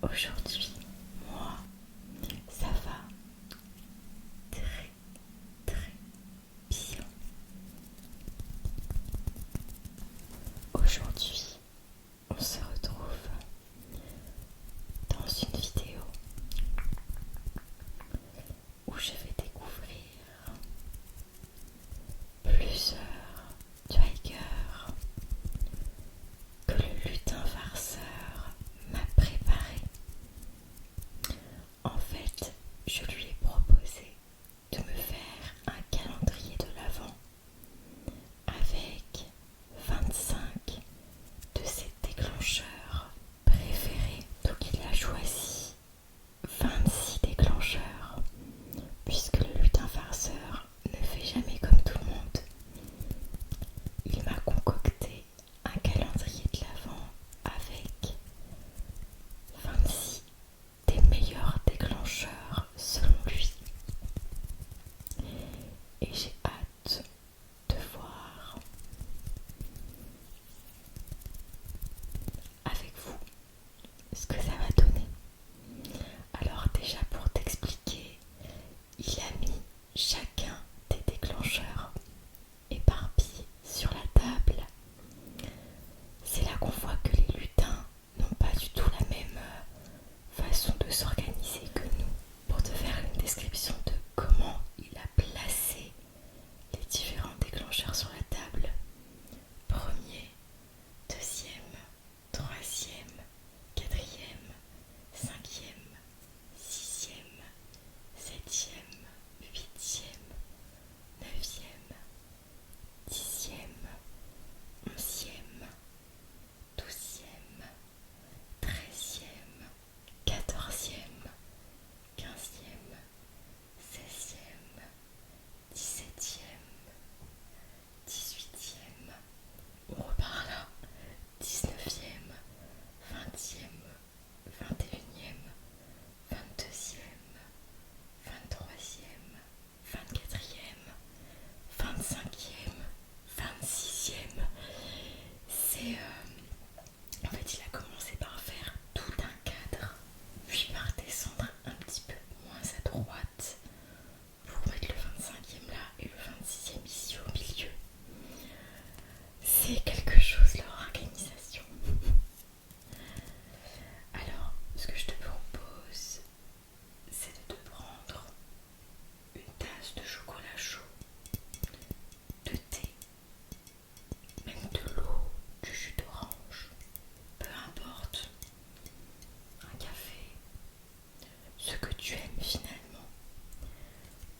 Aujourd'hui, moi, ça va très très bien. Aujourd'hui, on se retrouve dans une vidéo où je vais découvrir plusieurs triggers que le lutin farceur m'a préparé. En fait, je lui ai proposé de me faire un calendrier de l'Avent avec 25 de ses déclencheurs préférés. Donc il a choisi 26 déclencheurs, puisque le lutin farceur ne fait jamais comme tout le monde. Il m'a concocté un calendrier de l'Avent avec 26 des meilleurs déclencheurs selon lui. Et j'ai hâte de voir avec vous ce que ça va donner. Alors déjà pour t'expliquer, il a mis chacun des déclencheurs éparpillés sur la table. C'est là qu'on voit que les lutins n'ont pas du tout la même façon de s'organiser que nous. Pour te faire une description de comment il a placé les différents déclencheurs sur la table: premier, deuxième, troisième, quatrième, cinquième, sixième, septième, huitième, neuvième, dixième, onzième, douzième, treizième, quatorzième, quinzième, seizième, dix-septième, dix-huitième, on repart là, dix-neuvième, vingtième, vingt-et-unième, vingt-deuxième, vingt-troisième, vingt-quatrième, vingt-cinquième, vingt-sixième. C'est en fait il a commencé par faire tout un cadre, puis par descendre un petit peu moins à droite pour mettre le 25e là et le 26e ici au milieu. C'est quelque chose leur organisation. Alors ce que je te propose, c'est de te prendre une tasse de chocolat chaud, de thé, même de l'eau, du jus d'orange, peu importe, un café, ce que tu aimes finalement.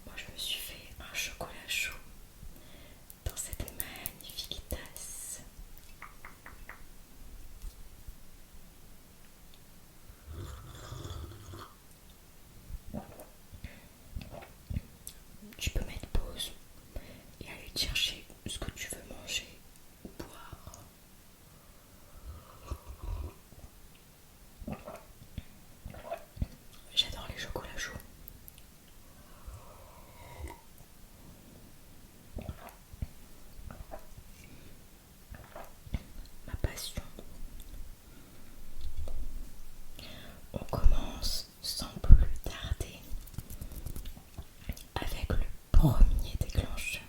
Moi je me suis fait un chocolat chaud dans cette magnifique tasse. Tu peux mettre pause et aller te chercher ce que tu veux manger ou boire. J'adore les chocolats chauds. Ma passion. On commence sans plus tarder avec le premier déclencheur.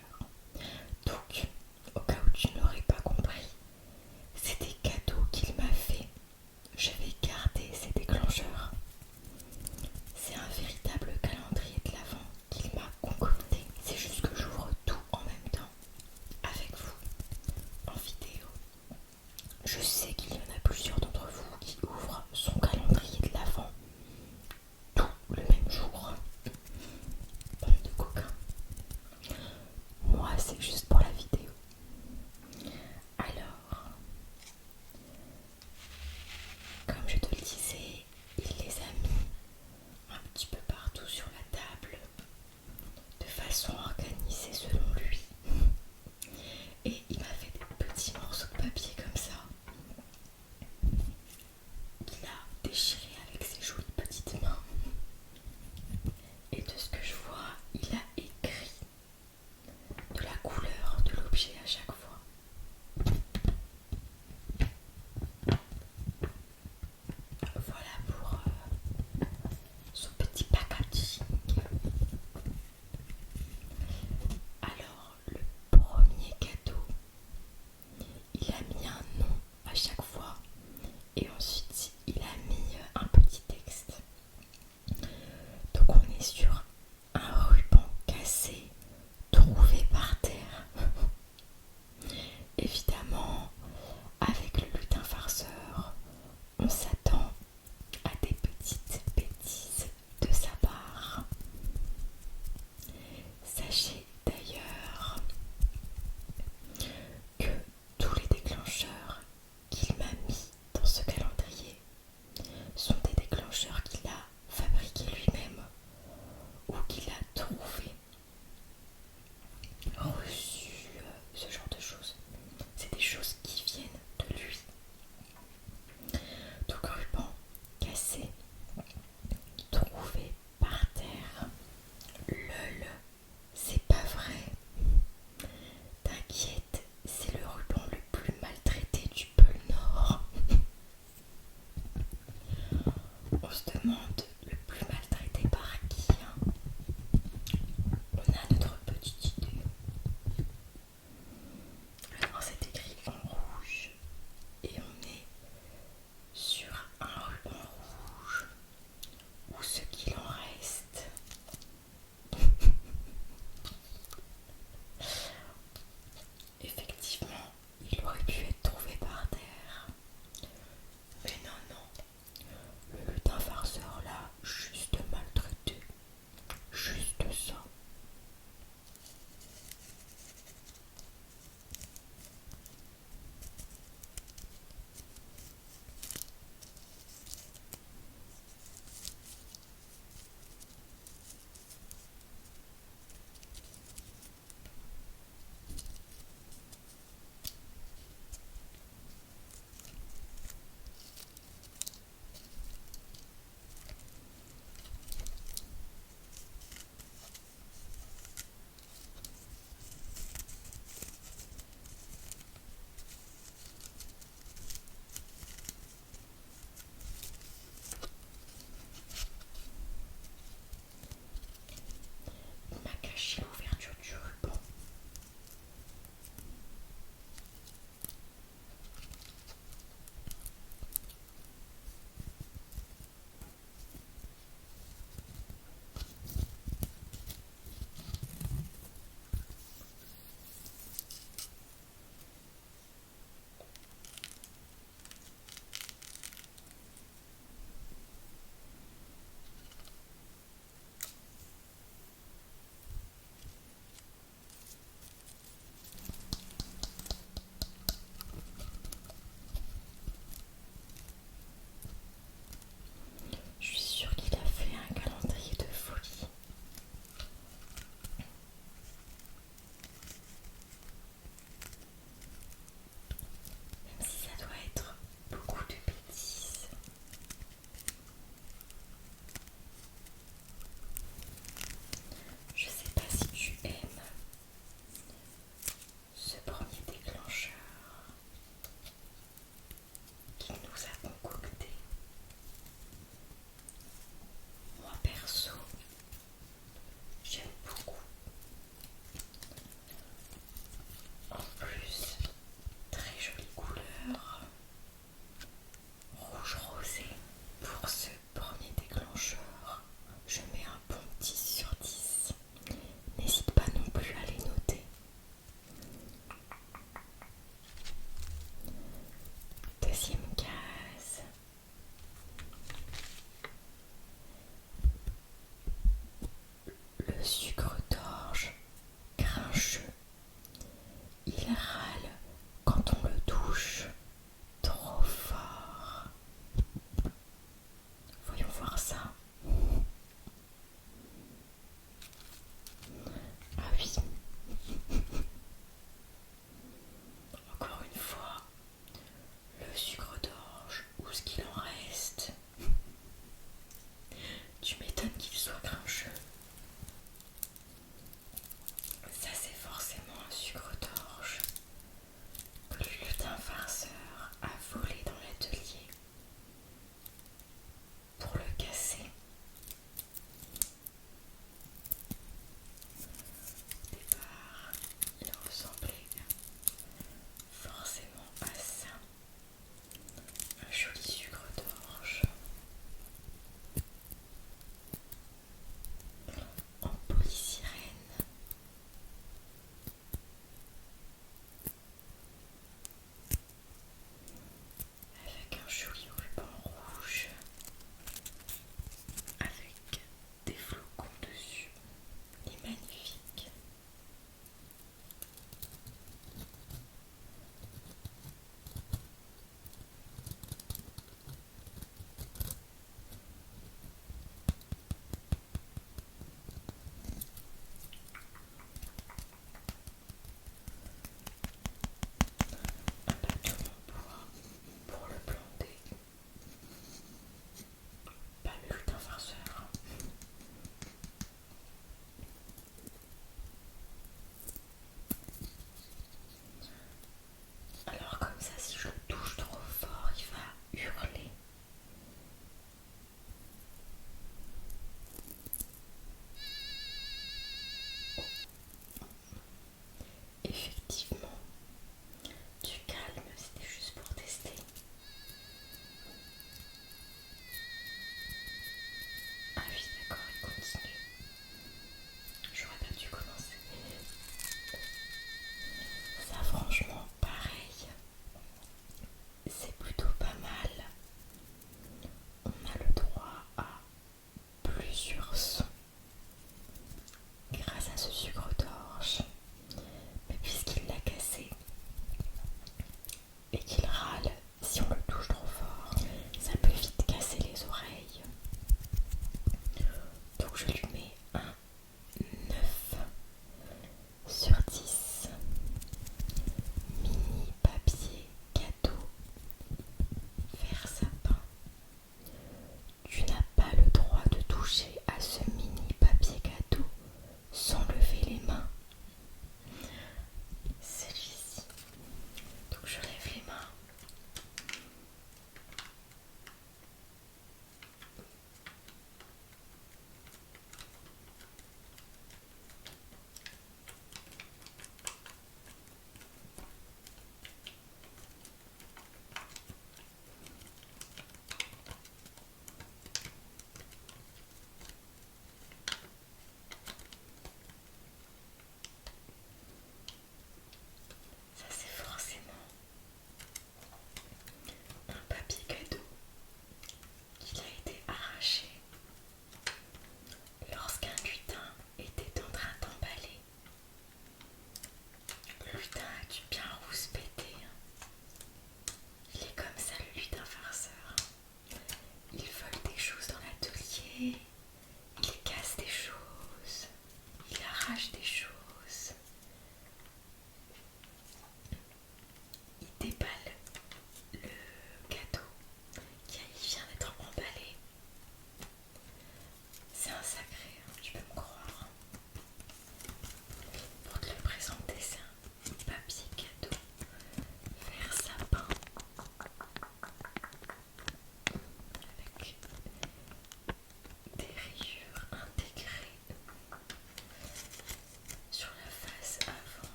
Donc, au cas où tu n'aurais pas compris, c'est des cadeaux qu'il m'a fait. Je vais garder ces déclencheurs. C'est un véritable calendrier de l'Avent qu'il m'a concocté. C'est juste que j'ouvre tout en même temps avec vous en vidéo. Je sais qu'il y en a plusieurs d'entre vous qui ouvrent son calendrier de l'Avent tout le même jour. Bande de coquins. Moi, c'est juste pour la vidéo. Alors, comme je te le disais, il les a mis un petit peu partout sur la table, de façon organisée selon lui. Et il m'a fait des petits morceaux de papier comme ça.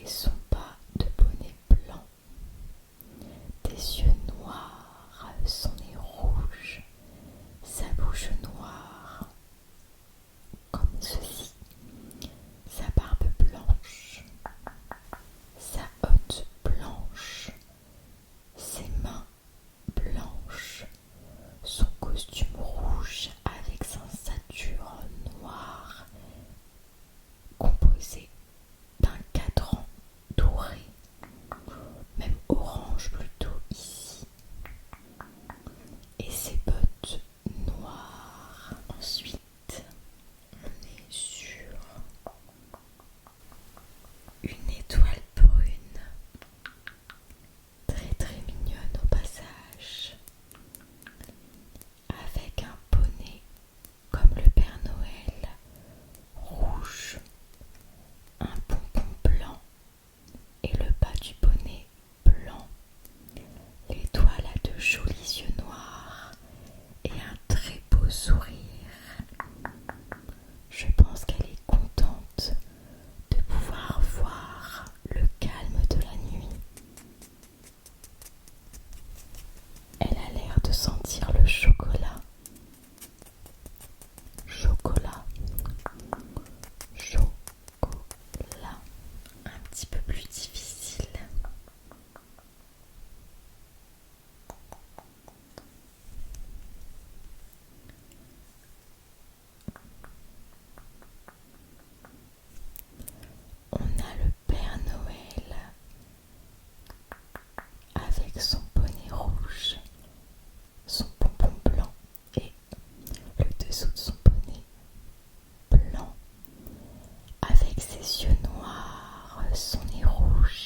son bas de bonnet blanc, des yeux noirs, son nez rouge, sa bouche noire, comme ceci, sa barbe blanche, sa hotte blanche, ses mains blanches, son costume rouge avec sa ceinture noire composée d'un cadran doré, même orange plutôt ici, et ses bottes noires. Ensuite, on est sur une étoile brune, très très mignonne au passage, avec un bonnet comme le Père Noël, rouge, un pompon blanc et le bas du bonnet blanc. L'étoile a de jolis yeux noirs et un très beau sourire. Je pense qu'elle est contente de pouvoir voir le calme de la nuit. Elle a l'air de sentir le chocolat. Chocolat. Chocolat. Un petit peu plus difficile. On a le Père Noël avec son bonnet rouge, son pompon blanc et le dessous de son bonnet blanc, avec ses yeux noirs, son nez rouge,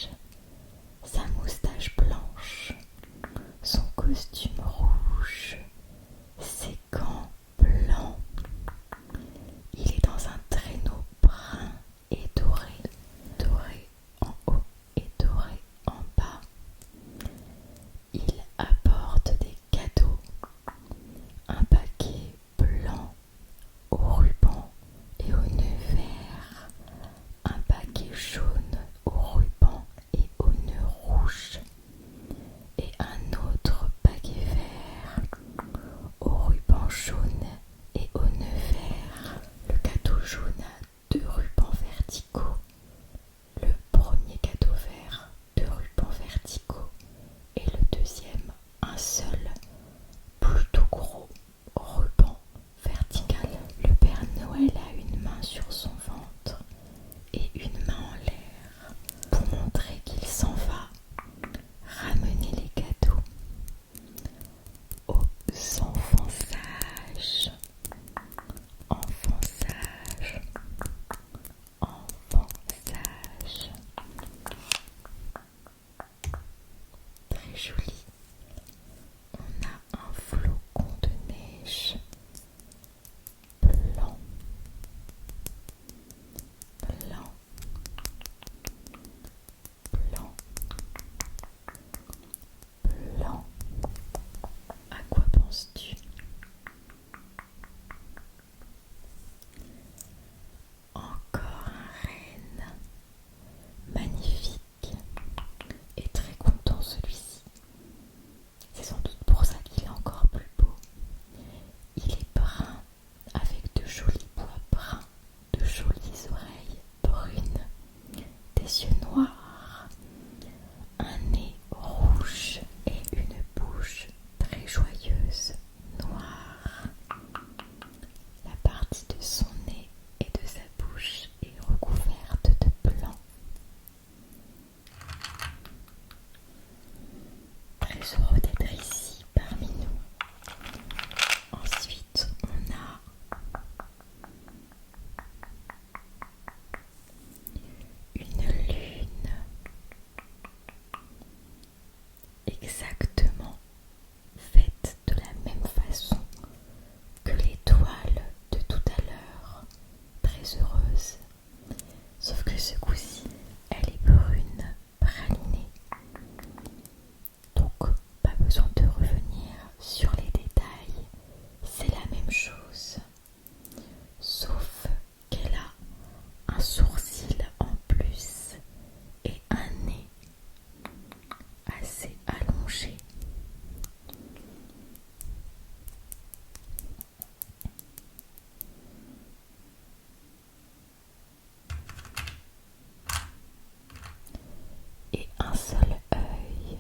un seul œil,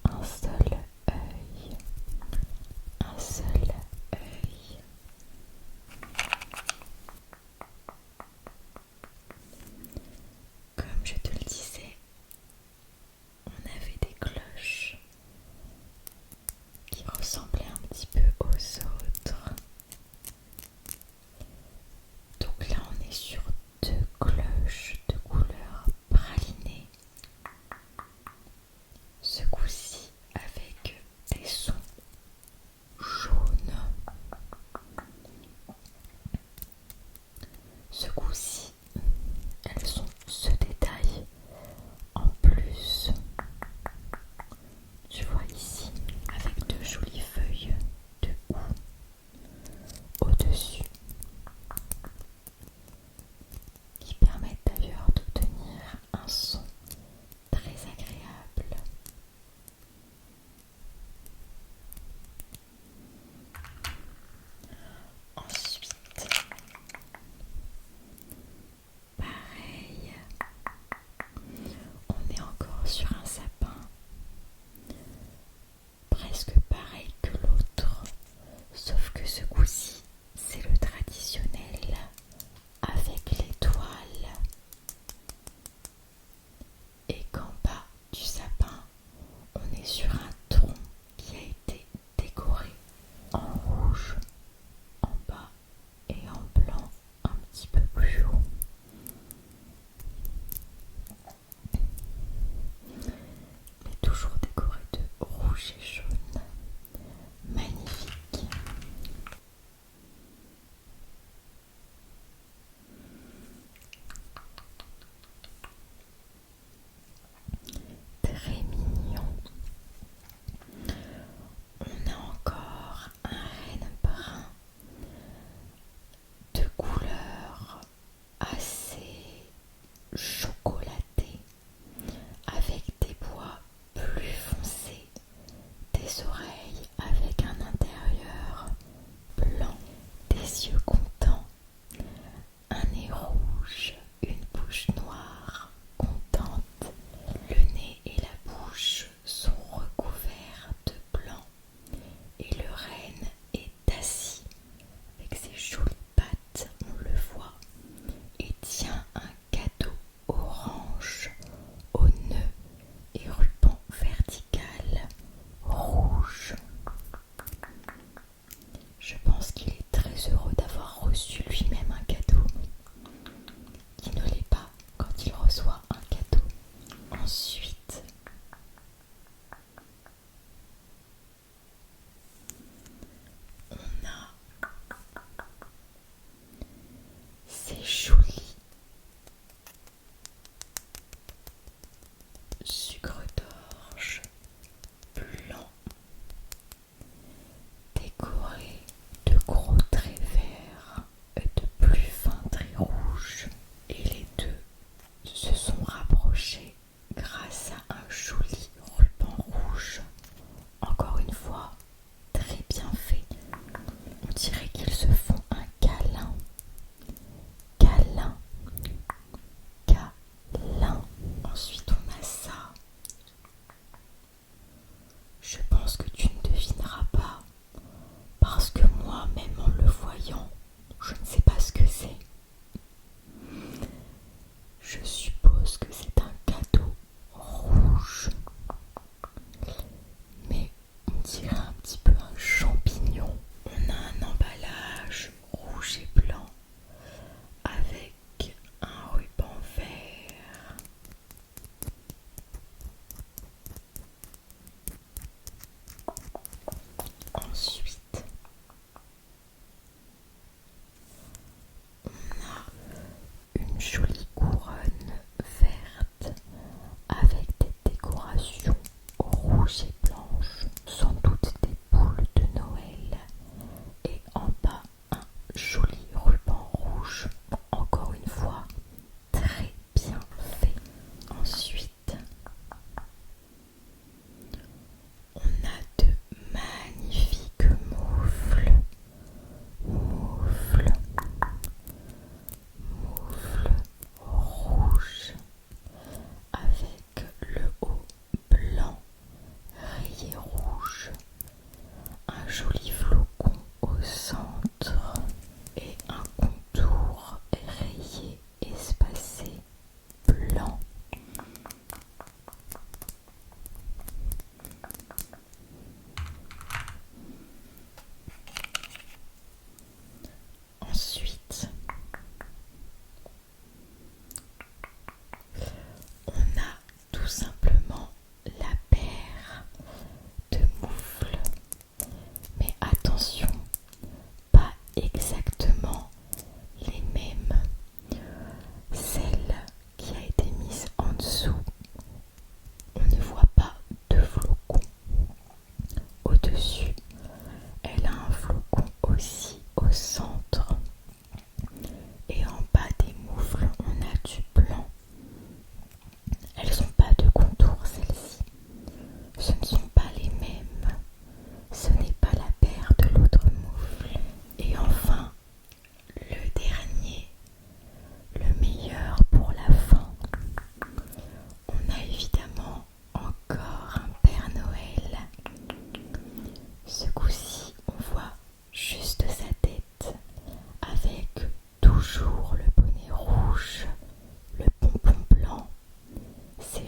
un seul œil, un seul œil. Comme je te le disais, on avait des cloches qui ressemblaient un petit peu aux autres. Donc là, on est sur deux cloches de couleur pralinée.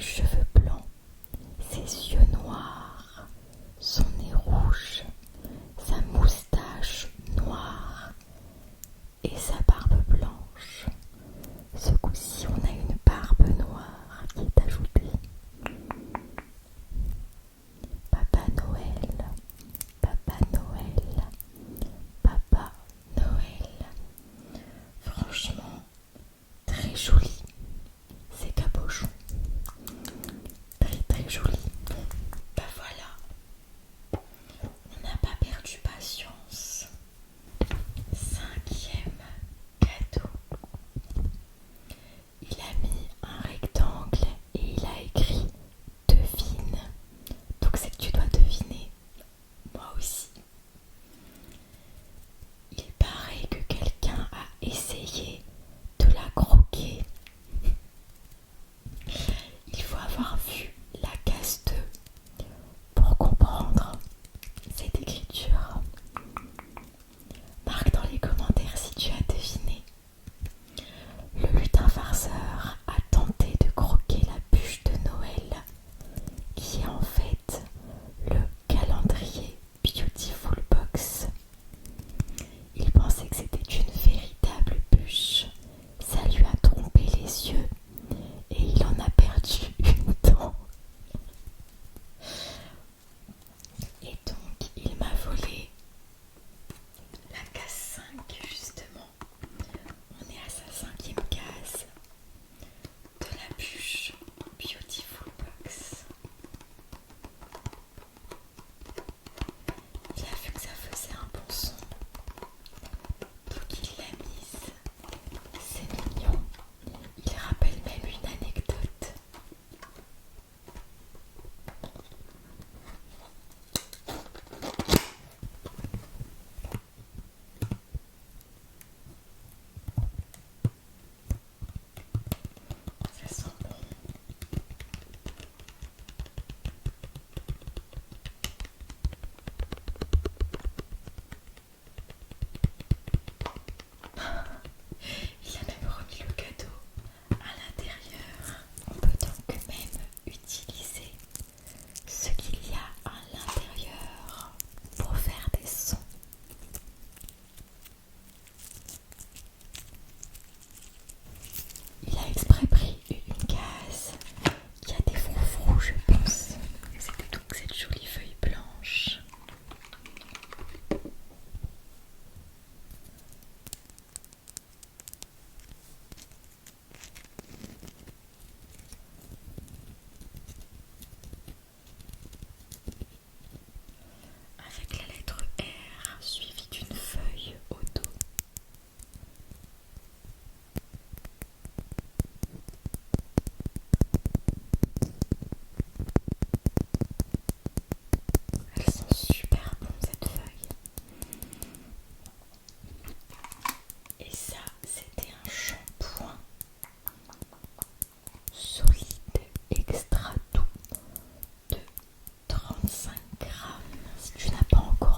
ses cheveux blancs, ses yeux noirs, son nez rouge, sa moustache noire et sa barbe blanche. Ce coup-ci, on a une barbe noire qui est ajoutée. Papa Noël, Papa Noël, Papa Noël. Franchement, très joli, ces cabochons. Très très joli. Bah voilà, on n'a pas perdu patience. Cinquième cadeau. Il a mis un rectangle et il a écrit devine. Donc c'est que tu dois deviner. Moi aussi. Il paraît que quelqu'un a essayé de la croquer. Il faut avoir vu la case 2 pour comprendre cette écriture. Marque dans les commentaires si tu as deviné. Le lutin farceur a tenté de croquer la bûche de Noël, qui est en fait le calendrier Beautiful Box. Il pensait que c'était une véritable bûche. Ça lui a trompé les yeux et il en a perdu une dent. Et donc il m'a volé la case 5 justement. On est à sa cinquième case de la bûche Beautiful Box. Il a vu que ça faisait un bon son, donc il l'a mise. C'est mignon. Il rappelle même une anecdote. Ça sent bon. Il a même remis le cadeau à l'intérieur. On peut donc même utiliser ce qu'il y a à l'intérieur pour faire des sons. Il a exprès pris une case qui a des froufrous, je pense. C'était donc cette jolie feuille blanche. Avec la lettre R suivie d'une feuille au dos. Elles sont super bonnes cette feuille. Et ça, c'était un shampoing solide, extra doux de 35 grammes. Si tu n'as pas encore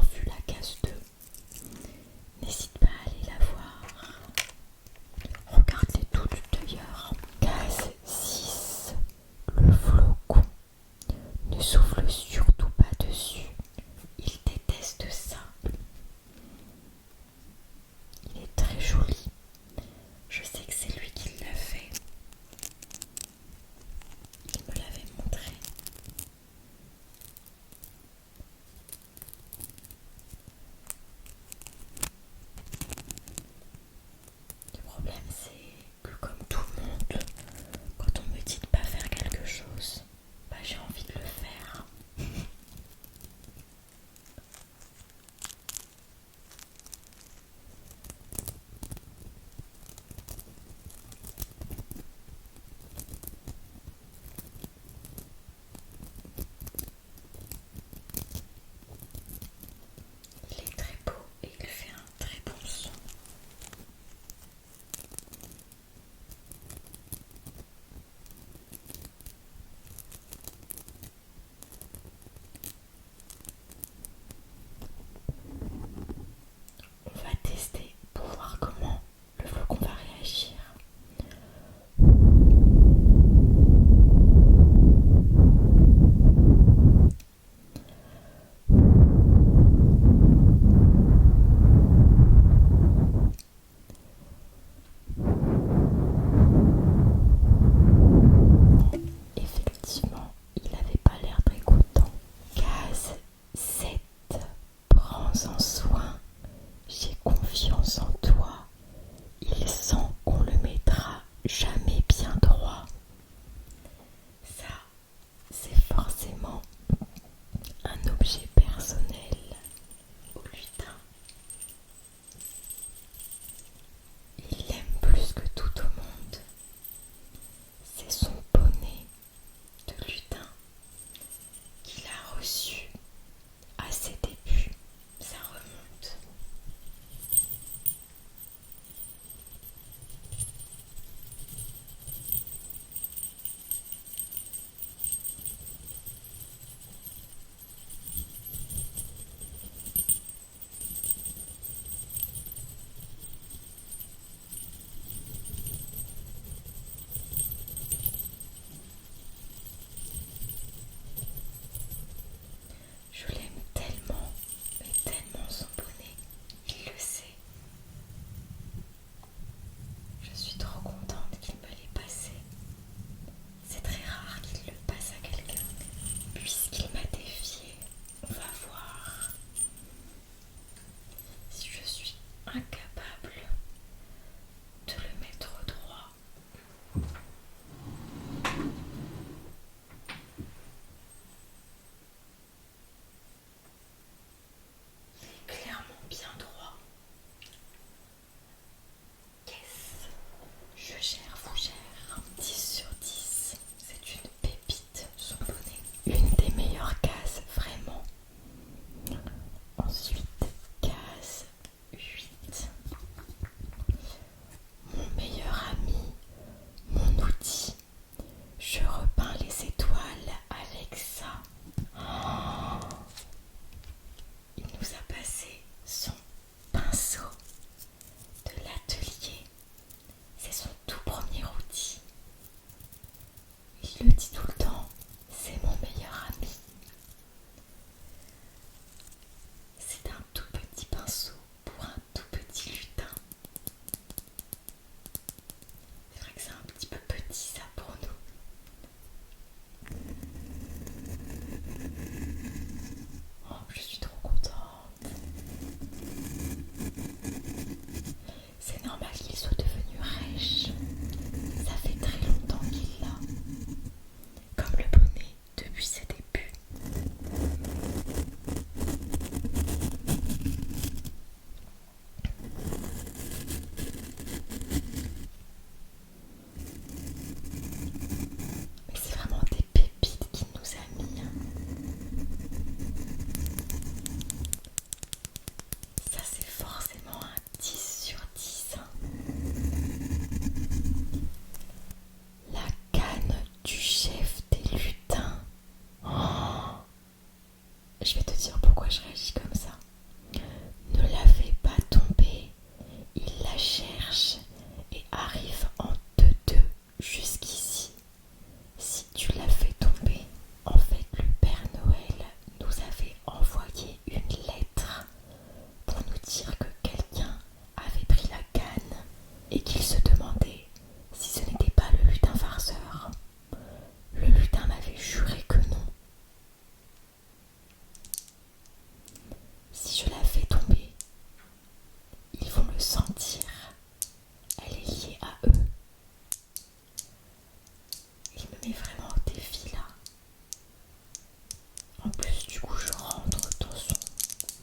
En plus, du coup, je rentre dans son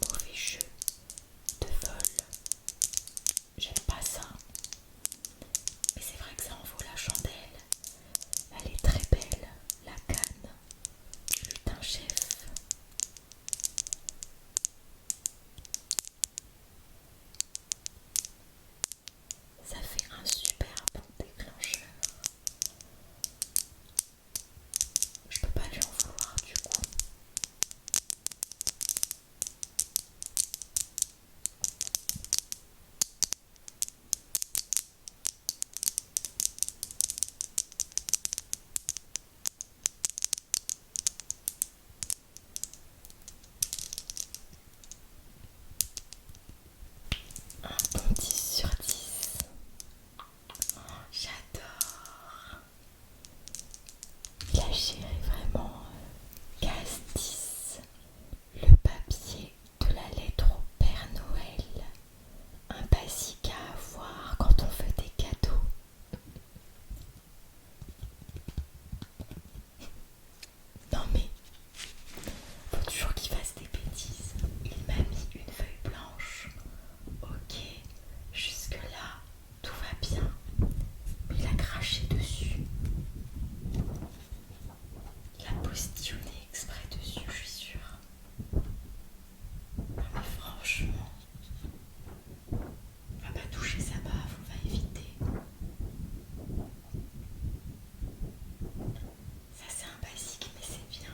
mauvais jeu de vol. J'aime pas ça. Mais c'est vrai que ça en vaut la chandelle. Elle est très belle, la canne du lutin chef. Ça fait un super bon déclencheur. Je peux pas lui en vouloir du coup. Un bon 10 sur 10. Oh, j'adore. La chair est vraiment case 10. Le papier de la lettre au Père Noël. Un basique à avoir quand on fait des cadeaux. Non mais, faut toujours qu'il fasse des bêtises. Il m'a mis une feuille blanche. Ok, jusque là, tout va bien. Mais il a craché dessus. Il a postillonné exprès dessus, je suis sûre. Non mais franchement, on va pas toucher sa baffe, on va éviter. Ça c'est un basique, mais c'est bien.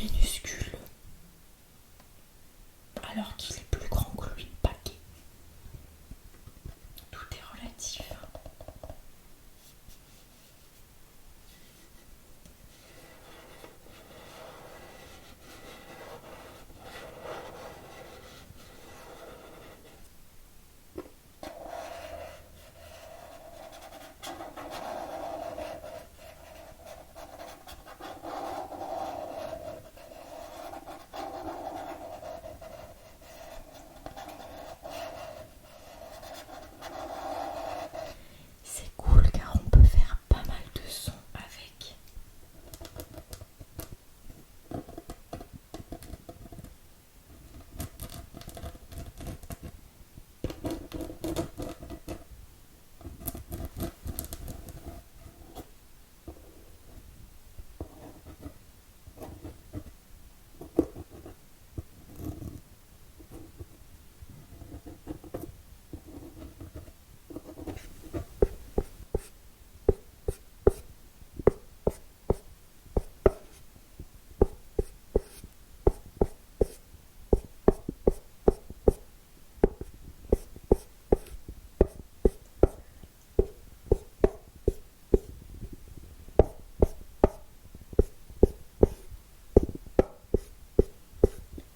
minuscule alors qu'il est plus grand que lui le paquet. Tout est relatif. C'est cool car on peut faire pas mal de sons avec.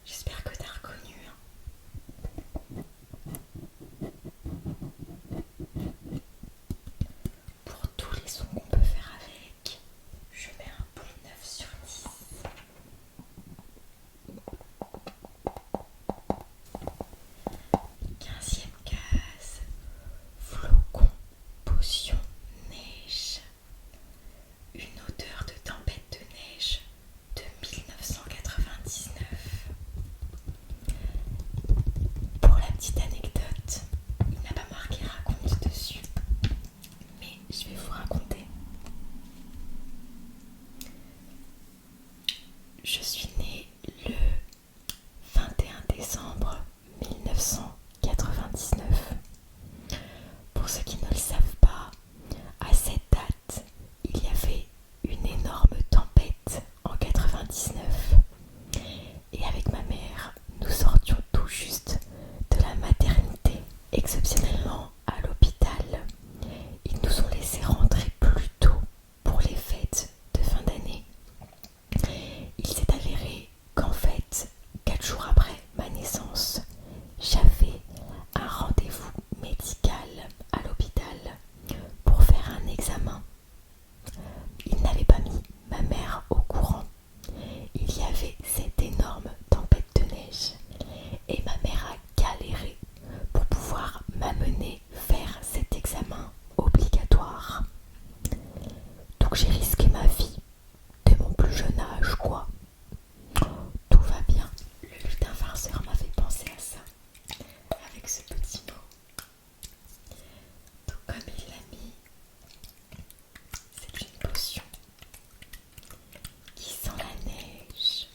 J'espère que t'as reconnu. Pour tous les sons qu'on peut faire avec, je mets un bon 9 sur 10. 15e case, flocon, potion, neige. Une odeur de tempête de neige de 1999. Pour la petite anecdote, il n'a pas marqué raconte dessus, mais je vais vous raconter. Je suis née le 21 décembre 1999. Pour ceux qui ne le savent pas, à cette date, il y avait une énorme tempête en 99. Et avec ma mère, nous sortions tout juste de la maternité. Exceptionnellement, à l'hôpital, ils nous ont laissé rentrer plus tôt pour les fêtes de fin d'année. Il s'est avéré qu'en fait, 4 jours après ma naissance, j'avais un rendez-vous médical à l'hôpital pour faire un examen. Il n'avait pas mis ma mère au courant. Il y avait cette énorme tempête de neige et ma mère a galéré pour pouvoir m'amener faire cet examen obligatoire. Donc j'ai risqué ma vie dès mon plus jeune âge, quoi. Tout va bien. Le lutin farceur m'a fait penser à ça avec ce petit mot. Donc comme il l'a mis, c'est une potion qui sent la neige.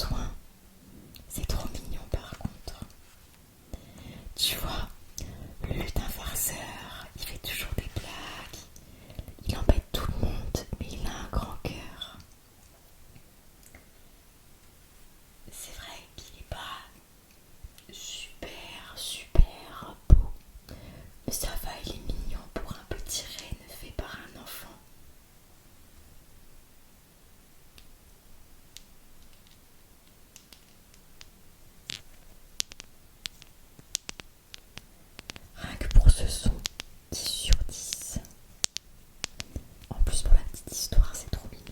besoin. C'est trop mignon par contre. Tu vois, le lutin farceur, il fait toujours des blagues. Il embête tout le monde, mais il a un grand cœur. C'est vrai qu'il n'est pas super beau. Mais ça va, il est mignon pour un petit renne fait par un enfant. Rien que pour ce son, 10/10. En plus, pour la petite histoire, c'est trop mignon.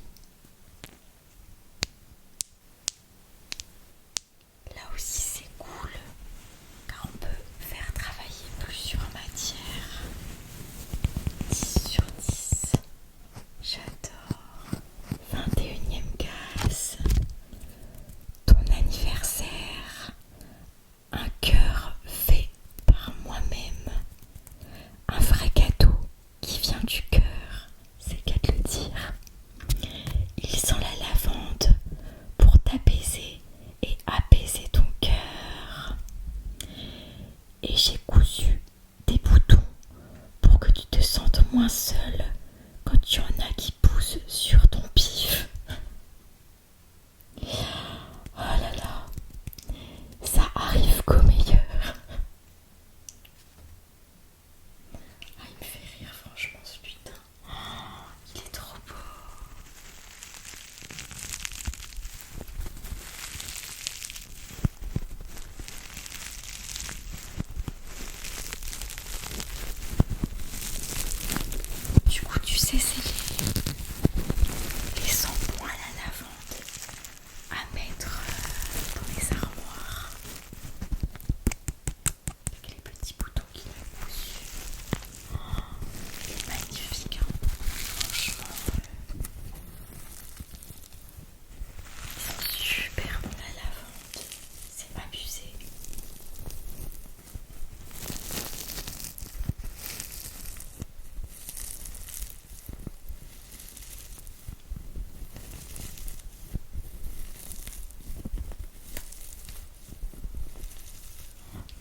Là aussi, c'est cool, car on peut faire travailler plusieurs matières. 10/10. J'adore. 21e case. Ton anniversaire. Un cœur fait par moi-même. Un vrai cadeau qui vient du cœur, c'est qu'à te le dire. Il sent la lavande pour t'apaiser et apaiser ton cœur. Et j'ai cousu des boutons pour que tu te sentes moins seul quand tu en as qui poussent sur ton pif. Oh là là, ça arrive qu'au meilleur. Ah, il me fait rire franchement ce putain. Oh, il est trop beau. Du coup, tu sais, c'est les shampoings à la lavande à mettre dans les armoires. Avec les petits boutons qu'il a dessus. Oh, il est magnifique, hein. Franchement. Ils sont super bons la lavande. C'est abusé.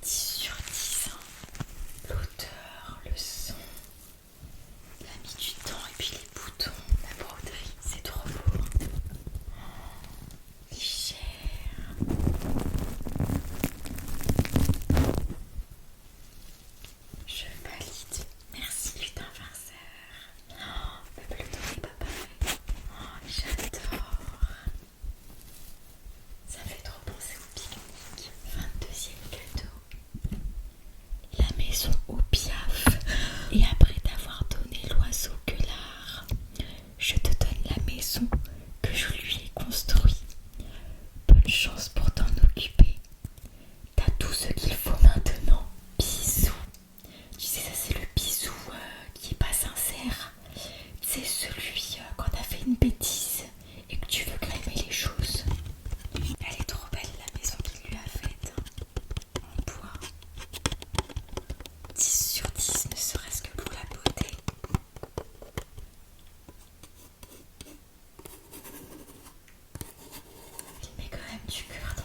10/10, hein. L'odeur, le son, il a mis du temps et puis les boutons, la broderie, c'est trop beau. Légère. Je valide. Merci lutin farceur. Oh, même le temps n'est pas pareil. Oh, j'adore. Ça fait trop penser au pique-nique. 22e cadeau. La maison au piaf. Et après t'avoir donné l'oiseau gueulard, je te donne la maison que je lui ai construite. Bonne chance pour t'en occuper. T'as tout ce qu'il faut maintenant. Bisous. Tu sais, ça c'est le bisou qui est pas sincère. C'est celui quand t'as fait une bêtise et que tu veux calmer les choses. Elle est trop belle la maison qu'il lui a faite, hein, en bois. 10/10, ne serait-ce que pour la beauté. Il met quand même du cœur dans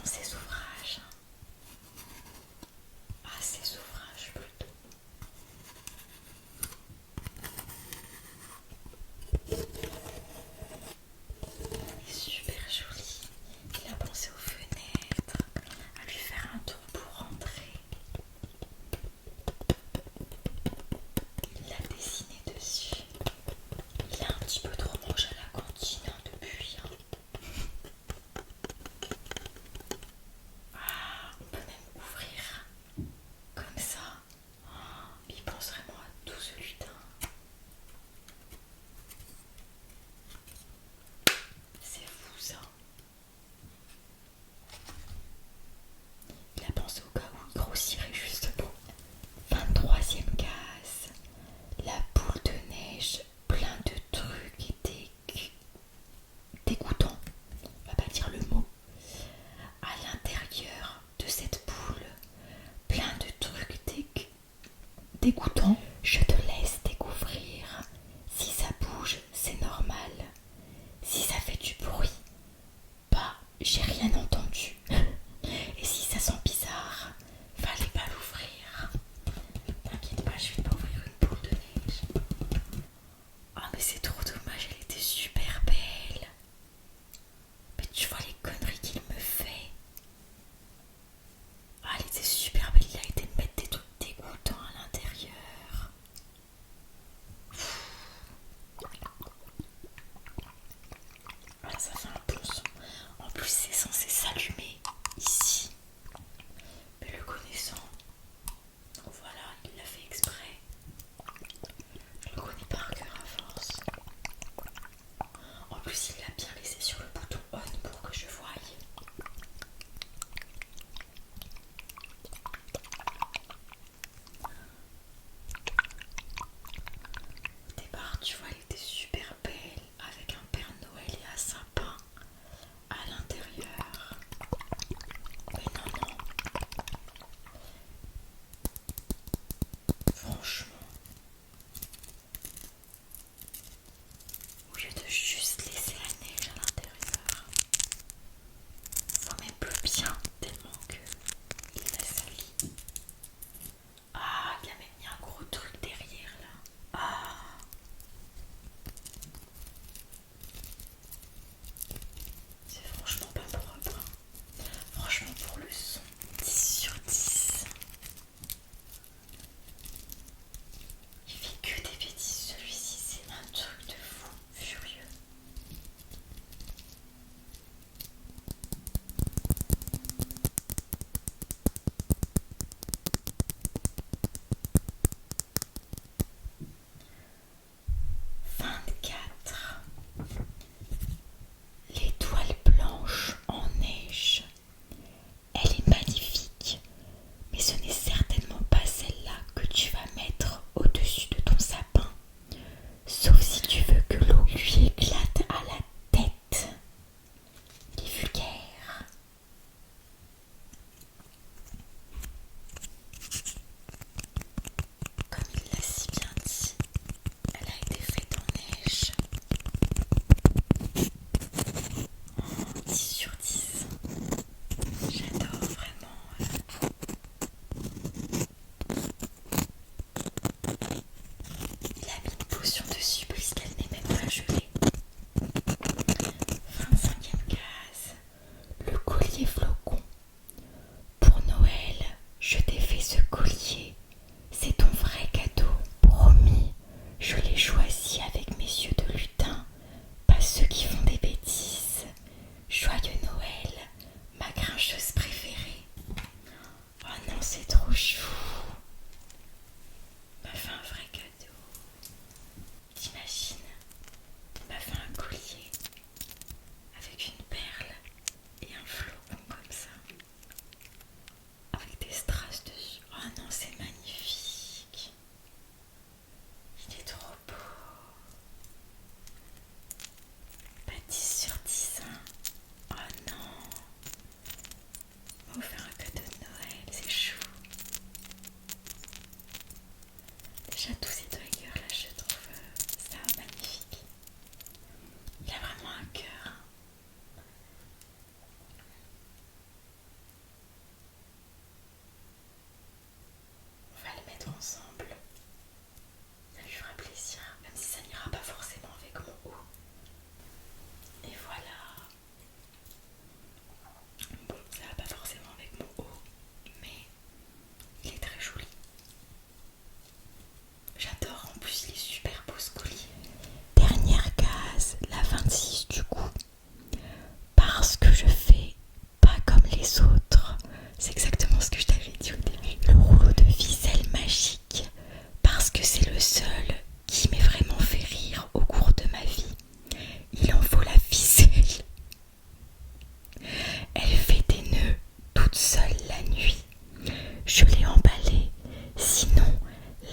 grincheuse préférée. Oh non, c'est trop chou. Il m'a fait un vrai cadeau. T'imagines? Il m'a fait un collier avec une perle et un flocon comme ça, avec des strass dessus. Oh non, c'est magnifique. Il est trop beau. Pas 10 sur 10, hein. Oh non. On va faire un cadeau de Noël, c'est chou. Déjà tous ces triggers là, je trouve ça magnifique. Il a vraiment un cœur. On va le mettre ensemble. Ça lui fera plaisir, même si ça n'ira pas forcément avec mon haut. Et voilà. Bon, ça va pas forcément avec mon haut, mais il est très joli. J'adore, en plus il est super beau ce collier. Dernière case, la 26 du coup. Parce que je fais pas comme les autres. C'est exactement ce que je t'avais dit au début. Le rouleau de ficelle magique. Parce que c'est le seul qui m'ait vraiment fait rire au cours de ma vie. Il en faut la ficelle. Elle fait des nœuds toute seule la nuit. Je l'ai emballée. Sinon,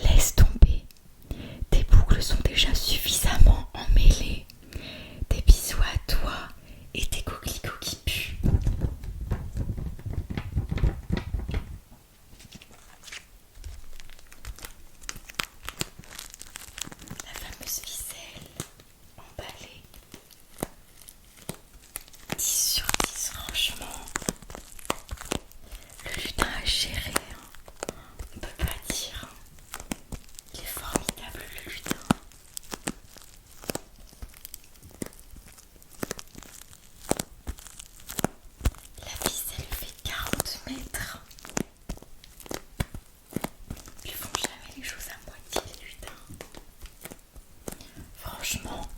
laisse tomber. Tes boucles sont déjà suffisamment emmêlées. Des bisous à toi et tes coquelicots qui puent. La fameuse ficelle emballée. 10 sur 10 franchement. Le lutin à gérer, hein. On peut pas dire. Il est formidable le lutin. La ficelle fait 40 mètres. Ils font jamais les choses à moitié les lutins. Franchement,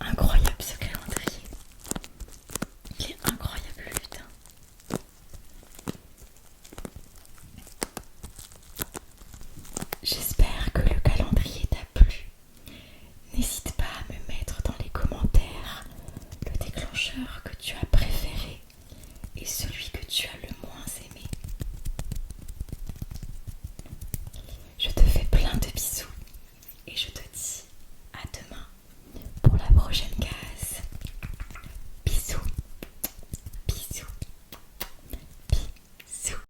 incroyable ce calendrier. Il est incroyable le lutin. J'espère que le calendrier t'a plu. N'hésite pas à me mettre dans les commentaires le déclencheur que tu as préféré et celui que tu as le